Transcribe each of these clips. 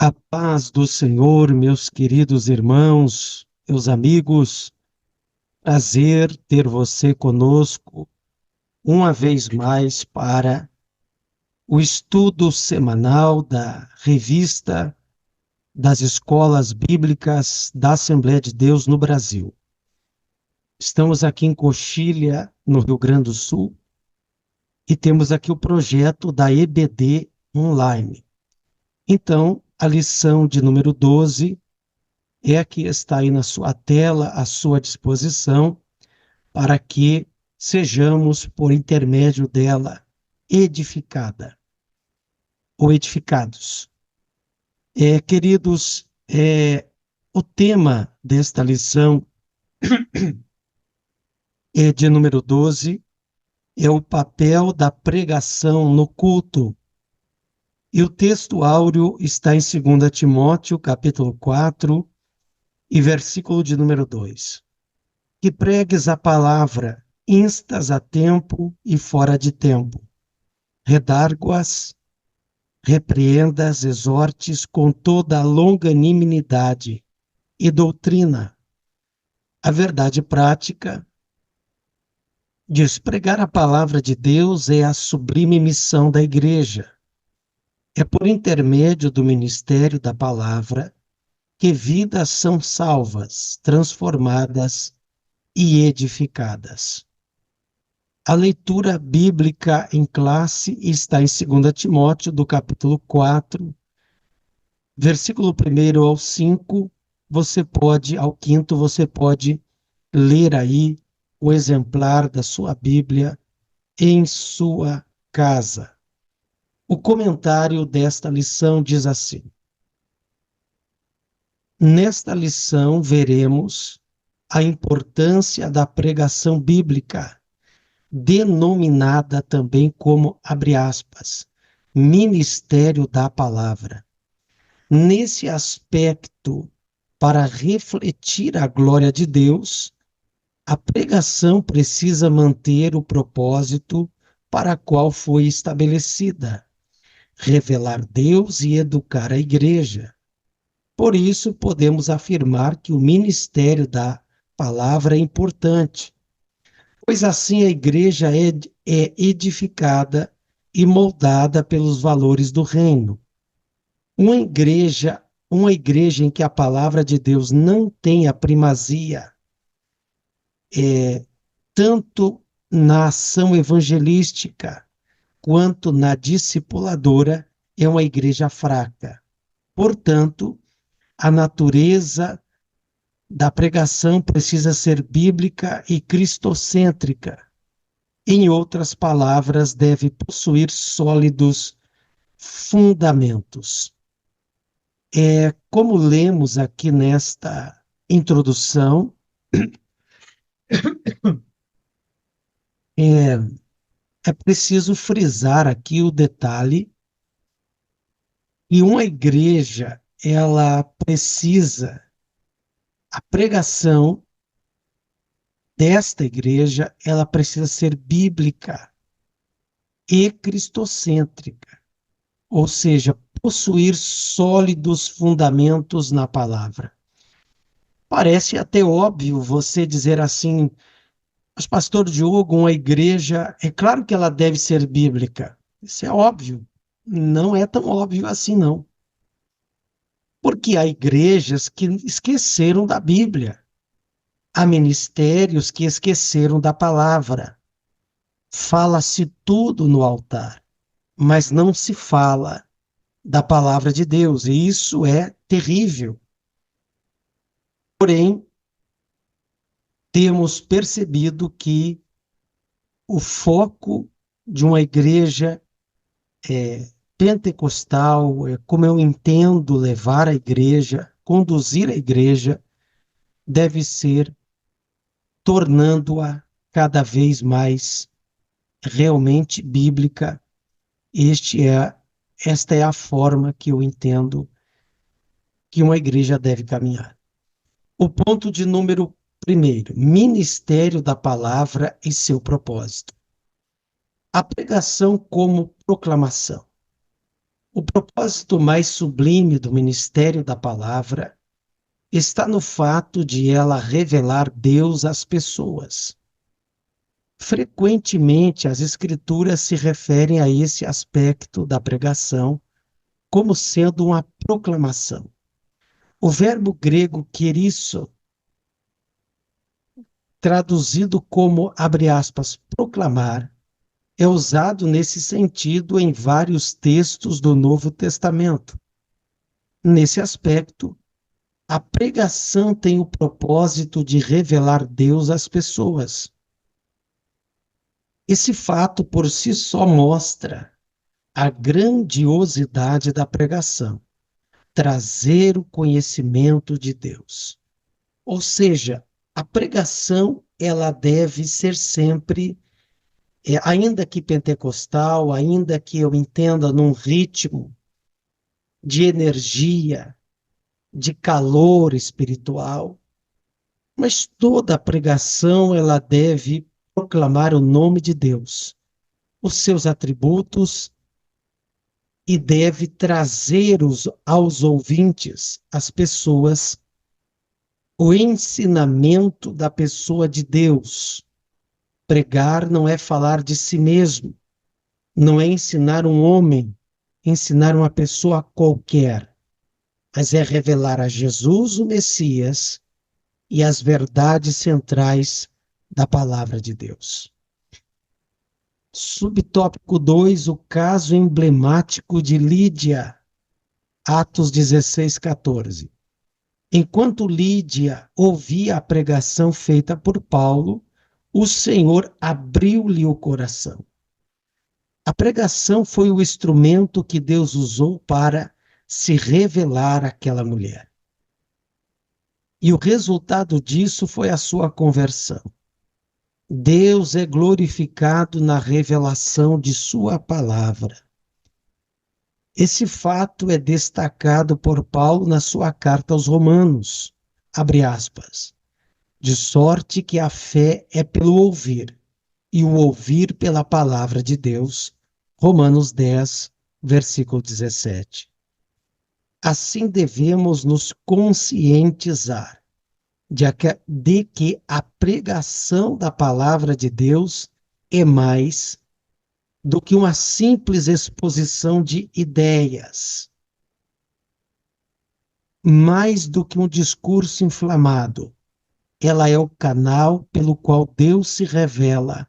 A paz do Senhor, meus queridos irmãos, meus amigos, prazer ter você conosco uma vez mais para o estudo semanal da revista das escolas bíblicas da Assembleia de Deus no Brasil. Estamos aqui em Coxilha, no Rio Grande do Sul, e temos aqui o projeto da EBD Online. Então, a lição de número 12 é a que está aí na sua tela, à sua disposição, para que sejamos, por intermédio dela, edificada ou edificados. Queridos, o tema desta lição é de número 12, é o papel da pregação no culto. E o texto áureo está em 2 Timóteo, capítulo 4, e versículo de número 2. Que pregues a palavra, instas a tempo e fora de tempo. Redargue-as, repreendas, exortes com toda a longanimidade e doutrina. A verdade prática diz: pregar a palavra de Deus é a sublime missão da igreja. É por intermédio do ministério da palavra que vidas são salvas, transformadas e edificadas. A leitura bíblica em classe está em 2 Timóteo, do capítulo 4, versículo 1 ao 5, ao 5º, você pode ler aí o exemplar da sua Bíblia em sua casa. O comentário desta lição diz assim: nesta lição veremos a importância da pregação bíblica, denominada também como, abre aspas, ministério da palavra. Nesse aspecto, para refletir a glória de Deus, a pregação precisa manter o propósito para o qual foi estabelecida: revelar Deus e educar a igreja. Por isso, podemos afirmar que o ministério da palavra é importante, pois assim a igreja é edificada e moldada pelos valores do reino. Uma igreja em que a palavra de Deus não tem a primazia, tanto na ação evangelística quanto na discipuladora, é uma igreja fraca. Portanto, a natureza da pregação precisa ser bíblica e cristocêntrica. Em outras palavras, deve possuir sólidos fundamentos. Como lemos aqui nesta introdução, é preciso frisar aqui o detalhe que uma igreja, ela precisa, a pregação desta igreja, ela precisa ser bíblica e cristocêntrica, ou seja, possuir sólidos fundamentos na palavra. Parece até óbvio você dizer assim: mas pastor Diogo, uma igreja, é claro que ela deve ser bíblica. Isso é óbvio. Não é tão óbvio assim, não. Porque há igrejas que esqueceram da Bíblia. Há ministérios que esqueceram da palavra. Fala-se tudo no altar, mas não se fala da palavra de Deus, e isso é terrível. Porém, temos percebido que o foco de uma igreja pentecostal, como eu entendo levar a igreja, conduzir a igreja, deve ser tornando-a cada vez mais realmente bíblica. Esta é a forma que eu entendo que uma igreja deve caminhar. O ponto de número 1, ministério da palavra e seu propósito. A pregação como proclamação. O propósito mais sublime do ministério da palavra está no fato de ela revelar Deus às pessoas. Frequentemente, as Escrituras se referem a esse aspecto da pregação como sendo uma proclamação. O verbo grego querisso, traduzido como, abre aspas, proclamar, é usado nesse sentido em vários textos do Novo Testamento. Nesse aspecto, a pregação tem o propósito de revelar Deus às pessoas. Esse fato por si só mostra a grandiosidade da pregação, trazer o conhecimento de Deus. Ou seja, a pregação ela deve ser sempre, ainda que pentecostal, ainda que eu entenda num ritmo de energia, de calor espiritual, mas toda a pregação ela deve proclamar o nome de Deus, os seus atributos e deve trazer aos ouvintes, as pessoas, o ensinamento da pessoa de Deus. Pregar não é falar de si mesmo, não é ensinar um homem, ensinar uma pessoa qualquer, mas é revelar a Jesus, o Messias, e as verdades centrais da palavra de Deus. Subtópico 2, o caso emblemático de Lídia, Atos 16, 14. Enquanto Lídia ouvia a pregação feita por Paulo, o Senhor abriu-lhe o coração. A pregação foi o instrumento que Deus usou para se revelar àquela mulher. E o resultado disso foi a sua conversão. Deus é glorificado na revelação de sua palavra. Esse fato é destacado por Paulo na sua carta aos Romanos, abre aspas, de sorte que a fé é pelo ouvir, e o ouvir pela palavra de Deus, Romanos 10, versículo 17. Assim devemos nos conscientizar de que a pregação da palavra de Deus é mais do que uma simples exposição de ideias, mais do que um discurso inflamado. Ela é o canal pelo qual Deus se revela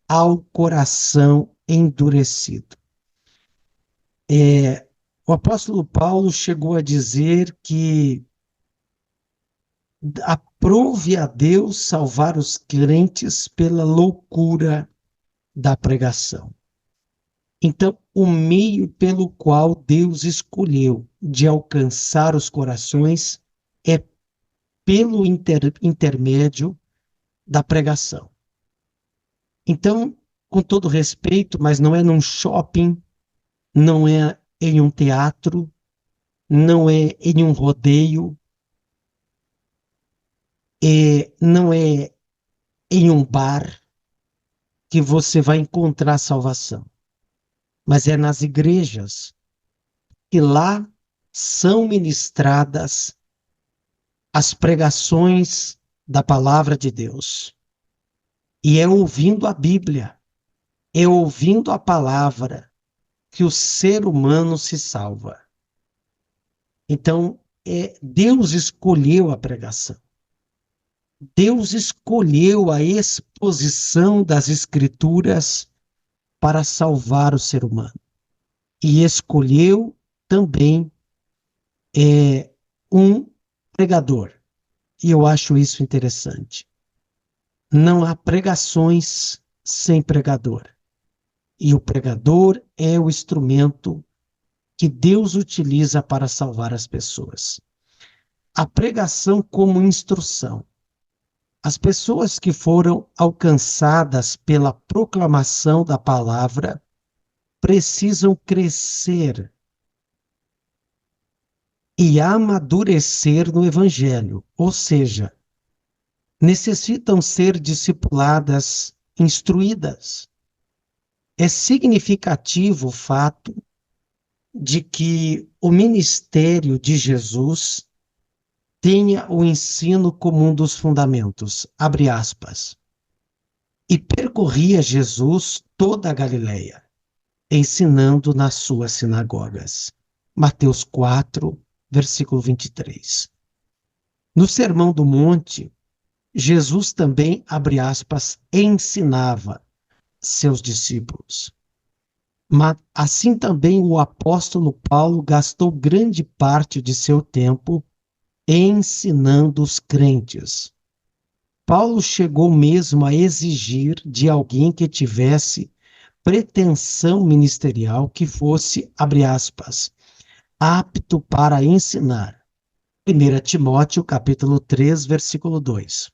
ao coração endurecido. O apóstolo Paulo chegou a dizer que aprove a Deus salvar os crentes pela loucura da pregação. Então, o meio pelo qual Deus escolheu de alcançar os corações é pelo intermédio da pregação. Então, com todo respeito, mas não é num shopping, não é em um teatro, não é em um rodeio, não é em um bar que você vai encontrar salvação, mas é nas igrejas, que lá são ministradas as pregações da palavra de Deus. E é ouvindo a Bíblia, é ouvindo a palavra que o ser humano se salva. Então, Deus escolheu a pregação. Deus escolheu a exposição das Escrituras para salvar o ser humano. E escolheu também um pregador. E eu acho isso interessante. Não há pregações sem pregador. E o pregador é o instrumento que Deus utiliza para salvar as pessoas. A pregação como instrução. As pessoas que foram alcançadas pela proclamação da palavra precisam crescer e amadurecer no Evangelho, ou seja, necessitam ser discipuladas, instruídas. É significativo o fato de que o ministério de Jesus tenha o ensino como um dos fundamentos, abre aspas. E percorria Jesus toda a Galileia, ensinando nas suas sinagogas. Mateus 4, versículo 23. No Sermão do Monte, Jesus também, abre aspas, ensinava seus discípulos. Mas assim também o apóstolo Paulo gastou grande parte de seu tempo ensinando os crentes. Paulo chegou mesmo a exigir de alguém que tivesse pretensão ministerial que fosse, abre aspas, apto para ensinar. 1 Timóteo, capítulo 3, versículo 2.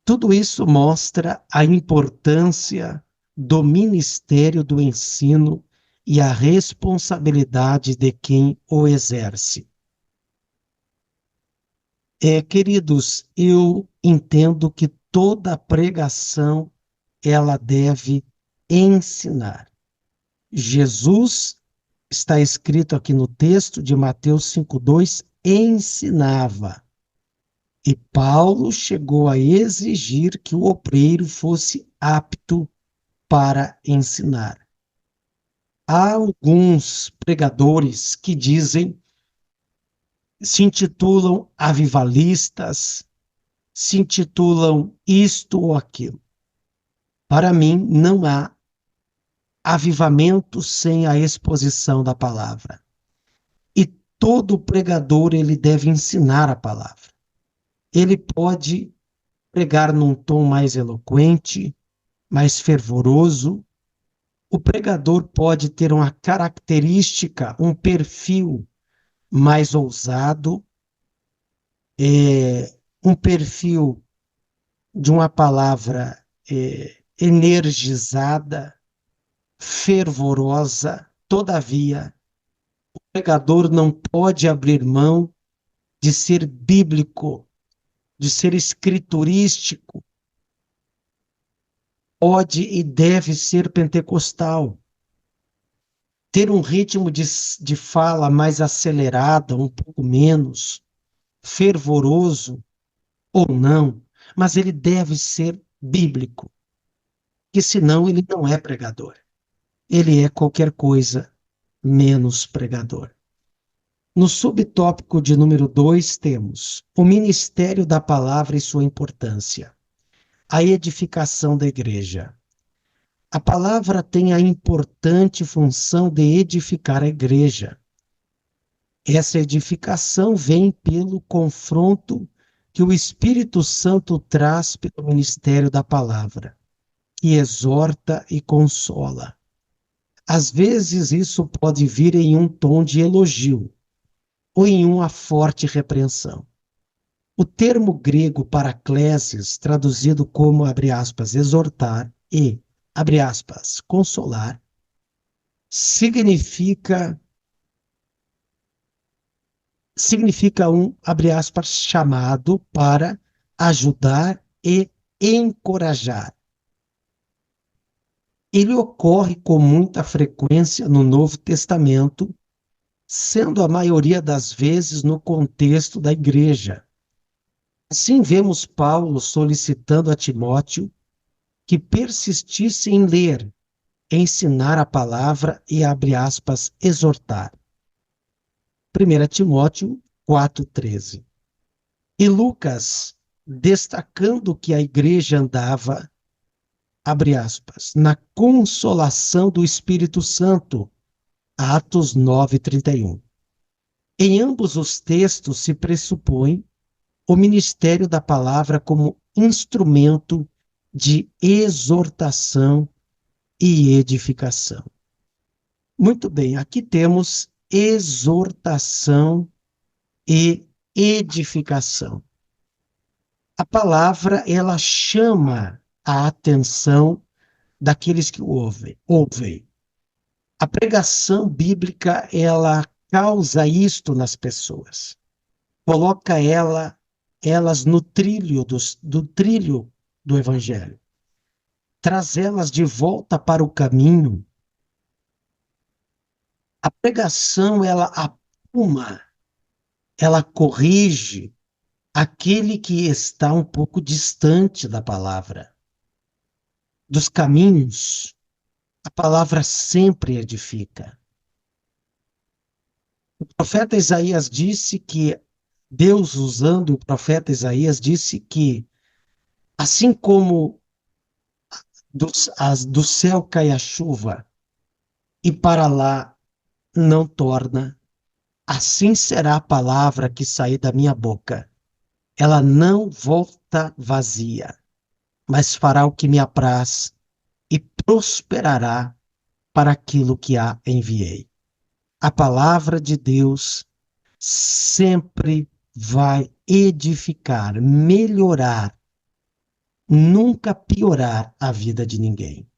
Tudo isso mostra a importância do ministério do ensino e a responsabilidade de quem o exerce. Queridos, eu entendo que toda pregação ela deve ensinar. Jesus, está escrito aqui no texto de Mateus 5:2, ensinava. E Paulo chegou a exigir que o obreiro fosse apto para ensinar. Há alguns pregadores que se intitulam avivalistas, se intitulam isto ou aquilo. Para mim, não há avivamento sem a exposição da palavra. E todo pregador ele deve ensinar a palavra. Ele pode pregar num tom mais eloquente, mais fervoroso. O pregador pode ter uma característica, um perfil mais ousado, um perfil de uma palavra energizada, fervorosa. Todavia, o pregador não pode abrir mão de ser bíblico, de ser escriturístico, pode e deve ser pentecostal. Ter um ritmo de fala mais acelerado, um pouco menos, fervoroso ou não, mas ele deve ser bíblico, que senão ele não é pregador. Ele é qualquer coisa menos pregador. No subtópico de número 2 temos o ministério da palavra e sua importância, a edificação da igreja. A palavra tem a importante função de edificar a igreja. Essa edificação vem pelo confronto que o Espírito Santo traz pelo ministério da palavra, que exorta e consola. Às vezes isso pode vir em um tom de elogio ou em uma forte repreensão. O termo grego paraklesis, traduzido como, abre aspas, exortar e, abre aspas, consolar, significa um, abre aspas, chamado para ajudar e encorajar. Ele ocorre com muita frequência no Novo Testamento, sendo a maioria das vezes no contexto da igreja. Assim vemos Paulo solicitando a Timóteo que persistisse em ler, ensinar a palavra e, abre aspas, exortar. 1 Timóteo 4,13. E Lucas, destacando que a igreja andava, abre aspas, na consolação do Espírito Santo, Atos 9:31. Em ambos os textos se pressupõe o ministério da palavra como instrumento de exortação e edificação. Muito bem, aqui temos exortação e edificação. A palavra, ela chama a atenção daqueles que ouvem. A pregação bíblica, ela causa isto nas pessoas. Coloca elas no trilho do trilho do evangelho. Traz elas de volta para o caminho. A pregação, ela apruma, ela corrige aquele que está um pouco distante da palavra, dos caminhos. A palavra sempre edifica. O profeta Isaías disse que, Deus usando o profeta Isaías, disse que, assim como do céu cai a chuva e para lá não torna, assim será a palavra que sair da minha boca. Ela não volta vazia, mas fará o que me apraz e prosperará para aquilo que a enviei. A palavra de Deus sempre vai edificar, melhorar, nunca piorar a vida de ninguém.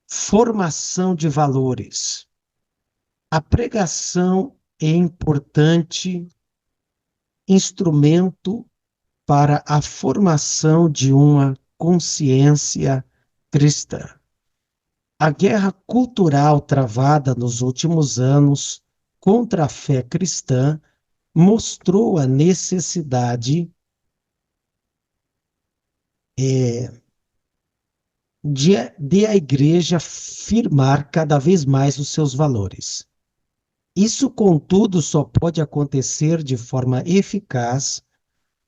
Formação de valores. A pregação é importante instrumento para a formação de uma consciência cristã. A guerra cultural travada nos últimos anos contra a fé cristã mostrou a necessidade de a igreja firmar cada vez mais os seus valores. Isso, contudo, só pode acontecer de forma eficaz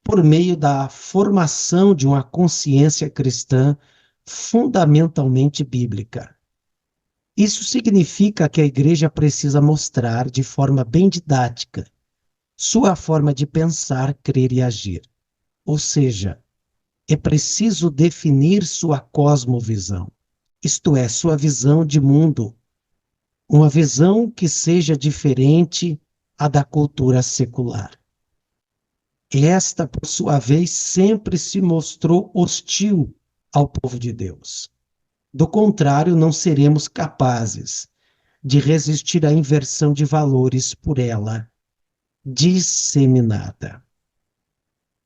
por meio da formação de uma consciência cristã fundamentalmente bíblica. Isso significa que a igreja precisa mostrar, de forma bem didática, sua forma de pensar, crer e agir. Ou seja, é preciso definir sua cosmovisão, isto é, sua visão de mundo, uma visão que seja diferente à da cultura secular. Esta, por sua vez, sempre se mostrou hostil ao povo de Deus. Do contrário, não seremos capazes de resistir à inversão de valores por ela disseminada.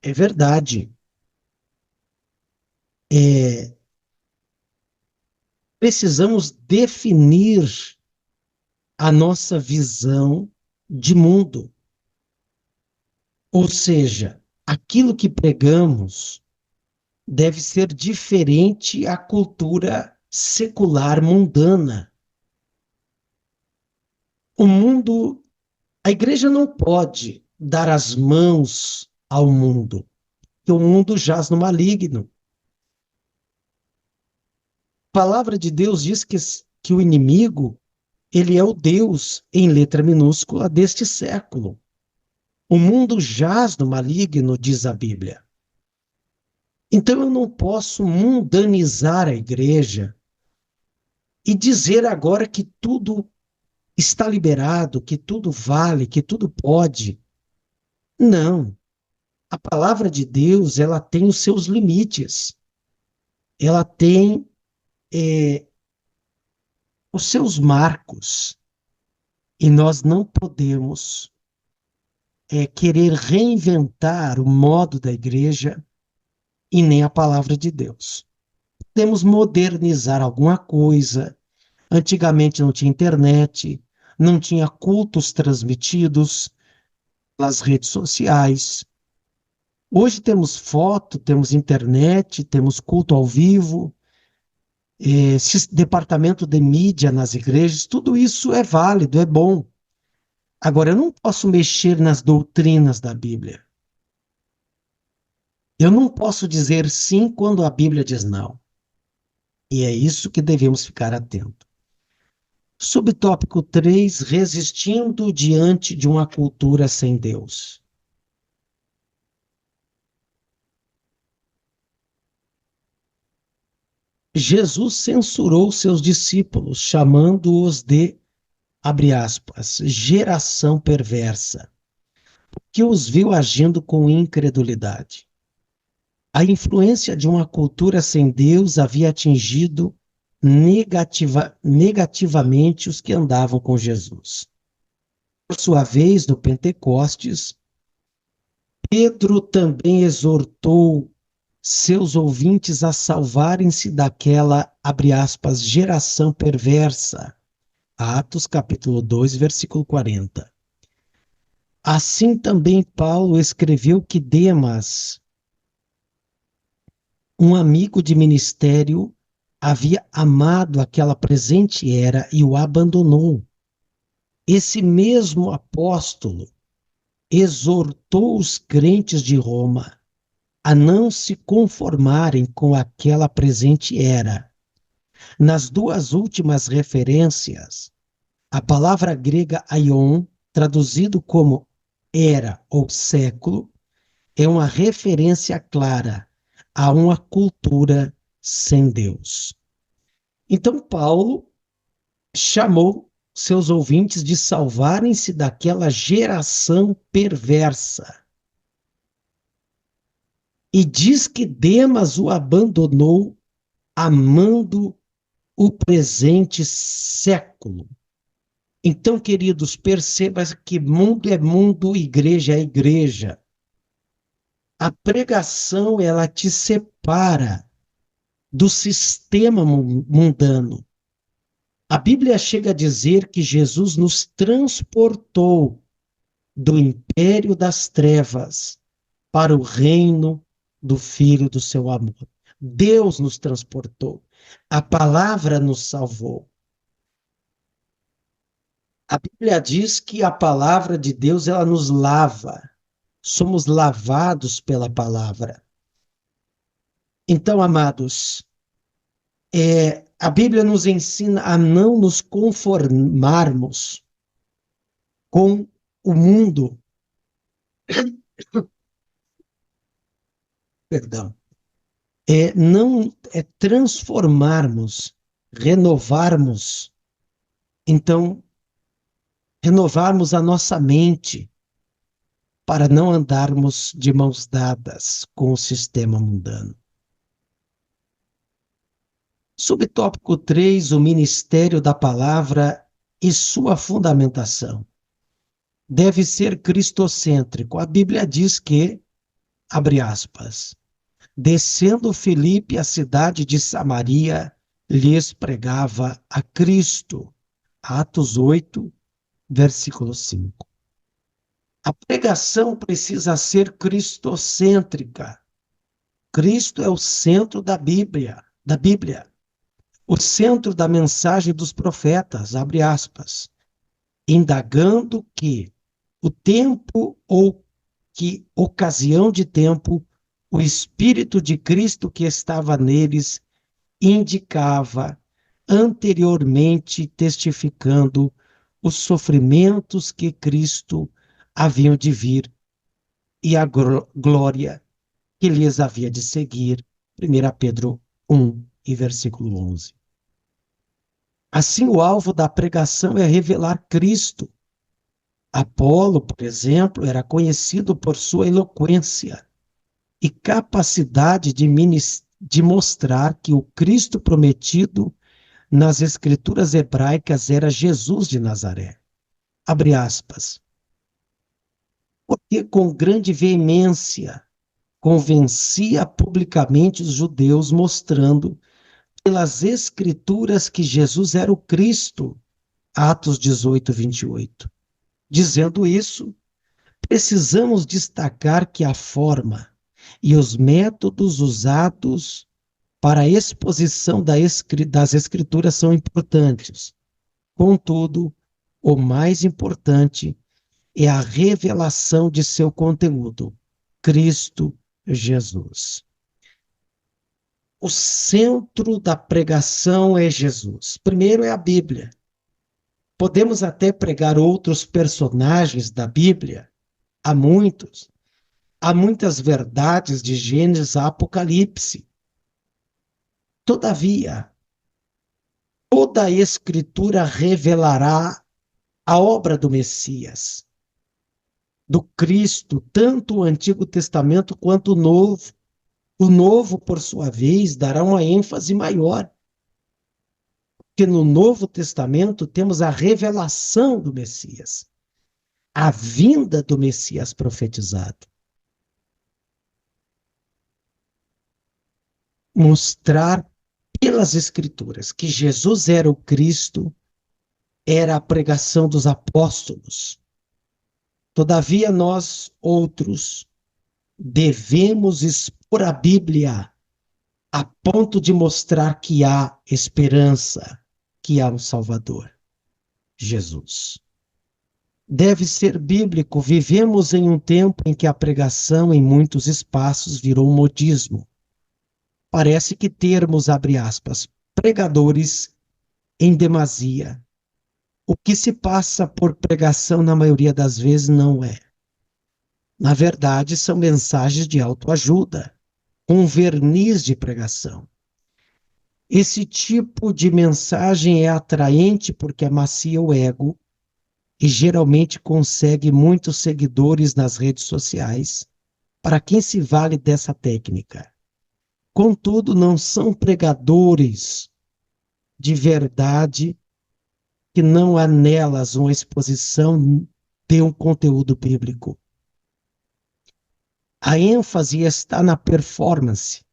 É verdade. Precisamos definir a nossa visão de mundo. Ou seja, aquilo que pregamos deve ser diferente à cultura secular mundana. O mundo, a igreja não pode dar as mãos ao mundo, porque o mundo jaz no maligno. A palavra de Deus diz que o inimigo, ele é o Deus, em letra minúscula, deste século. O mundo jaz no maligno, diz a Bíblia. Então eu não posso mundanizar a igreja e dizer agora que tudo está liberado, que tudo vale, que tudo pode. Não. A palavra de Deus, ela tem os seus limites. Ela tem os seus marcos. E nós não podemos querer reinventar o modo da igreja e nem a palavra de Deus. Podemos modernizar alguma coisa. Antigamente não tinha internet, não tinha cultos transmitidos pelas redes sociais. Hoje temos foto, temos internet, temos culto ao vivo, departamento de mídia nas igrejas, tudo isso é válido, é bom. Agora, eu não posso mexer nas doutrinas da Bíblia. Eu não posso dizer sim quando a Bíblia diz não. E é isso que devemos ficar atentos. Subtópico 3, resistindo diante de uma cultura sem Deus. Jesus censurou seus discípulos, chamando-os de, abre aspas, geração perversa, que os viu agindo com incredulidade. A influência de uma cultura sem Deus havia atingido negativamente os que andavam com Jesus. Por sua vez, no Pentecostes, Pedro também exortou seus ouvintes a salvarem-se daquela, abre aspas, geração perversa, Atos capítulo 2, versículo 40. Assim também Paulo escreveu que Demas, um amigo de ministério, havia amado aquela presente era e o abandonou. Esse mesmo apóstolo exortou os crentes de Roma a não se conformarem com aquela presente era. Nas duas últimas referências, a palavra grega aion, traduzido como era ou século, é uma referência clara a uma cultura sem Deus. Então, Paulo chamou seus ouvintes de salvarem-se daquela geração perversa. E diz que Demas o abandonou amando o presente século. Então, queridos, perceba que mundo é mundo, igreja é igreja. A pregação, ela te separa do sistema mundano. A Bíblia chega a dizer que Jesus nos transportou do império das trevas para o reino do Filho do seu amor. Deus nos transportou. A palavra nos salvou. A Bíblia diz que a palavra de Deus, ela nos lava. Somos lavados pela palavra. Então, amados, a Bíblia nos ensina a não nos conformarmos com o mundo, perdão, não transformarmos, renovarmos, então, renovarmos a nossa mente para não andarmos de mãos dadas com o sistema mundano. Subtópico 3, o ministério da palavra e sua fundamentação. Deve ser cristocêntrico. A Bíblia diz que, abre aspas, descendo Filipe à cidade de Samaria, lhes pregava a Cristo. Atos 8, versículo 5. A pregação precisa ser cristocêntrica. Cristo é o centro da Bíblia, o centro da mensagem dos profetas, abre aspas, indagando que o tempo ou que ocasião de tempo o Espírito de Cristo que estava neles indicava anteriormente, testificando os sofrimentos que Cristo haviam de vir e a glória que lhes havia de seguir. 1 Pedro 1 e versículo 11. Assim, o alvo da pregação é revelar Cristo. Apolo, por exemplo, era conhecido por sua eloquência e capacidade de mostrar que o Cristo prometido nas escrituras hebraicas era Jesus de Nazaré. Abre aspas. Porque com grande veemência convencia publicamente os judeus, mostrando pelas escrituras que Jesus era o Cristo. Atos 18, 28. Dizendo isso, precisamos destacar que a forma e os métodos usados para a exposição das Escrituras são importantes. Contudo, o mais importante é a revelação de seu conteúdo, Cristo Jesus. O centro da pregação é Jesus. Primeiro é a Bíblia. Podemos até pregar outros personagens da Bíblia, há muitos. Há muitas verdades de Gênesis a Apocalipse. Todavia, toda a Escritura revelará a obra do Messias, do Cristo, tanto o Antigo Testamento quanto o Novo. O Novo, por sua vez, dará uma ênfase maior, porque no Novo Testamento temos a revelação do Messias, a vinda do Messias profetizado. Mostrar pelas Escrituras que Jesus era o Cristo era a pregação dos apóstolos. Todavia, nós outros devemos expor a Bíblia a ponto de mostrar que há esperança, que há um Salvador, Jesus. Deve ser bíblico. Vivemos em um tempo em que a pregação em muitos espaços virou um modismo. Parece que termos, abre aspas, pregadores em demasia. O que se passa por pregação, na maioria das vezes, não é. Na verdade, são mensagens de autoajuda, com verniz de pregação. Esse tipo de mensagem é atraente porque amacia o ego e geralmente consegue muitos seguidores nas redes sociais, para quem se vale dessa técnica. Contudo, não são pregadores de verdade, que não há nelas uma exposição de um conteúdo bíblico. A ênfase está na performance,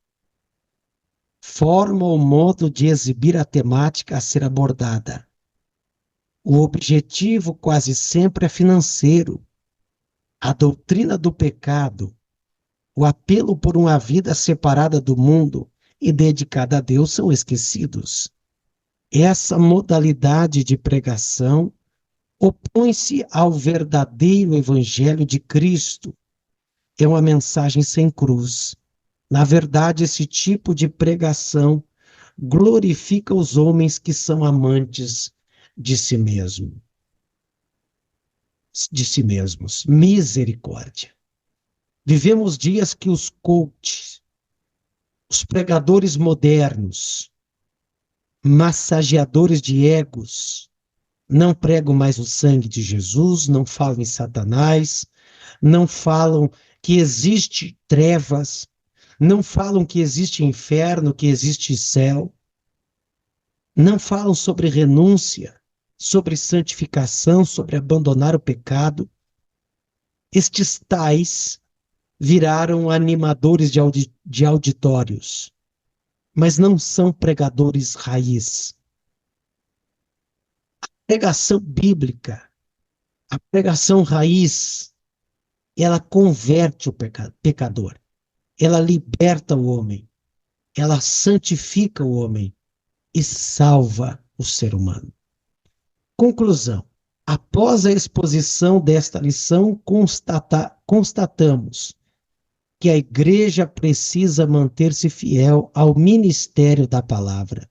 forma ou modo de exibir a temática a ser abordada. O objetivo quase sempre é financeiro. A doutrina do pecado, o apelo por uma vida separada do mundo e dedicada a Deus são esquecidos. Essa modalidade de pregação opõe-se ao verdadeiro evangelho de Cristo. É uma mensagem sem cruz. Na verdade, esse tipo de pregação glorifica os homens que são amantes de si mesmo, de si mesmos. Misericórdia. Vivemos dias que os coaches, os pregadores modernos, massageadores de egos, não pregam mais o sangue de Jesus, não falam em Satanás, não falam que existe trevas, não falam que existe inferno, que existe céu, não falam sobre renúncia, sobre santificação, sobre abandonar o pecado. Estes tais viraram animadores de auditórios, mas não são pregadores raiz. A pregação bíblica, a pregação raiz, ela converte o pecador, ela liberta o homem, ela santifica o homem e salva o ser humano. Conclusão. Após a exposição desta lição, constatamos que a igreja precisa manter-se fiel ao ministério da palavra.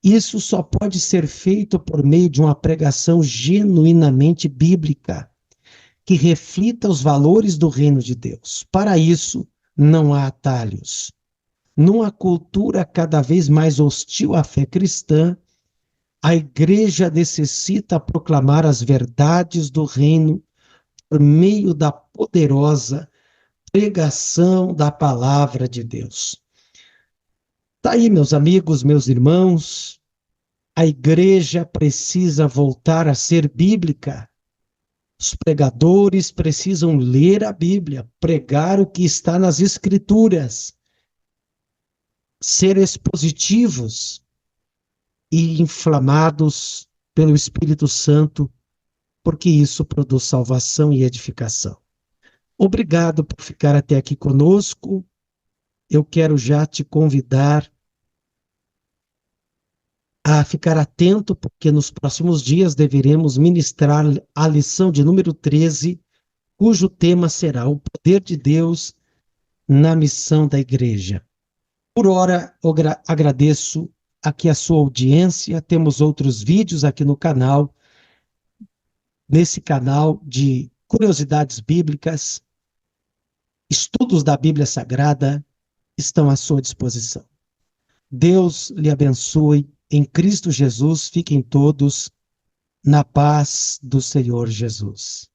Isso só pode ser feito por meio de uma pregação genuinamente bíblica, que reflita os valores do reino de Deus. Para isso, não há atalhos. Numa cultura cada vez mais hostil à fé cristã, a igreja necessita proclamar as verdades do reino por meio da poderosa pregação da palavra de Deus. Tá aí, meus amigos, meus irmãos, a igreja precisa voltar a ser bíblica. Os pregadores precisam ler a Bíblia, pregar o que está nas Escrituras, ser expositivos e inflamados pelo Espírito Santo, porque isso produz salvação e edificação. Obrigado por ficar até aqui conosco. Eu quero já te convidar a ficar atento, porque nos próximos dias deveremos ministrar a lição de número 13, cujo tema será o poder de Deus na missão da igreja. Por ora, agradeço aqui a sua audiência. Temos outros vídeos aqui no canal, nesse canal de curiosidades bíblicas, estudos da Bíblia Sagrada estão à sua disposição. Deus lhe abençoe. Em Cristo Jesus, fiquem todos na paz do Senhor Jesus.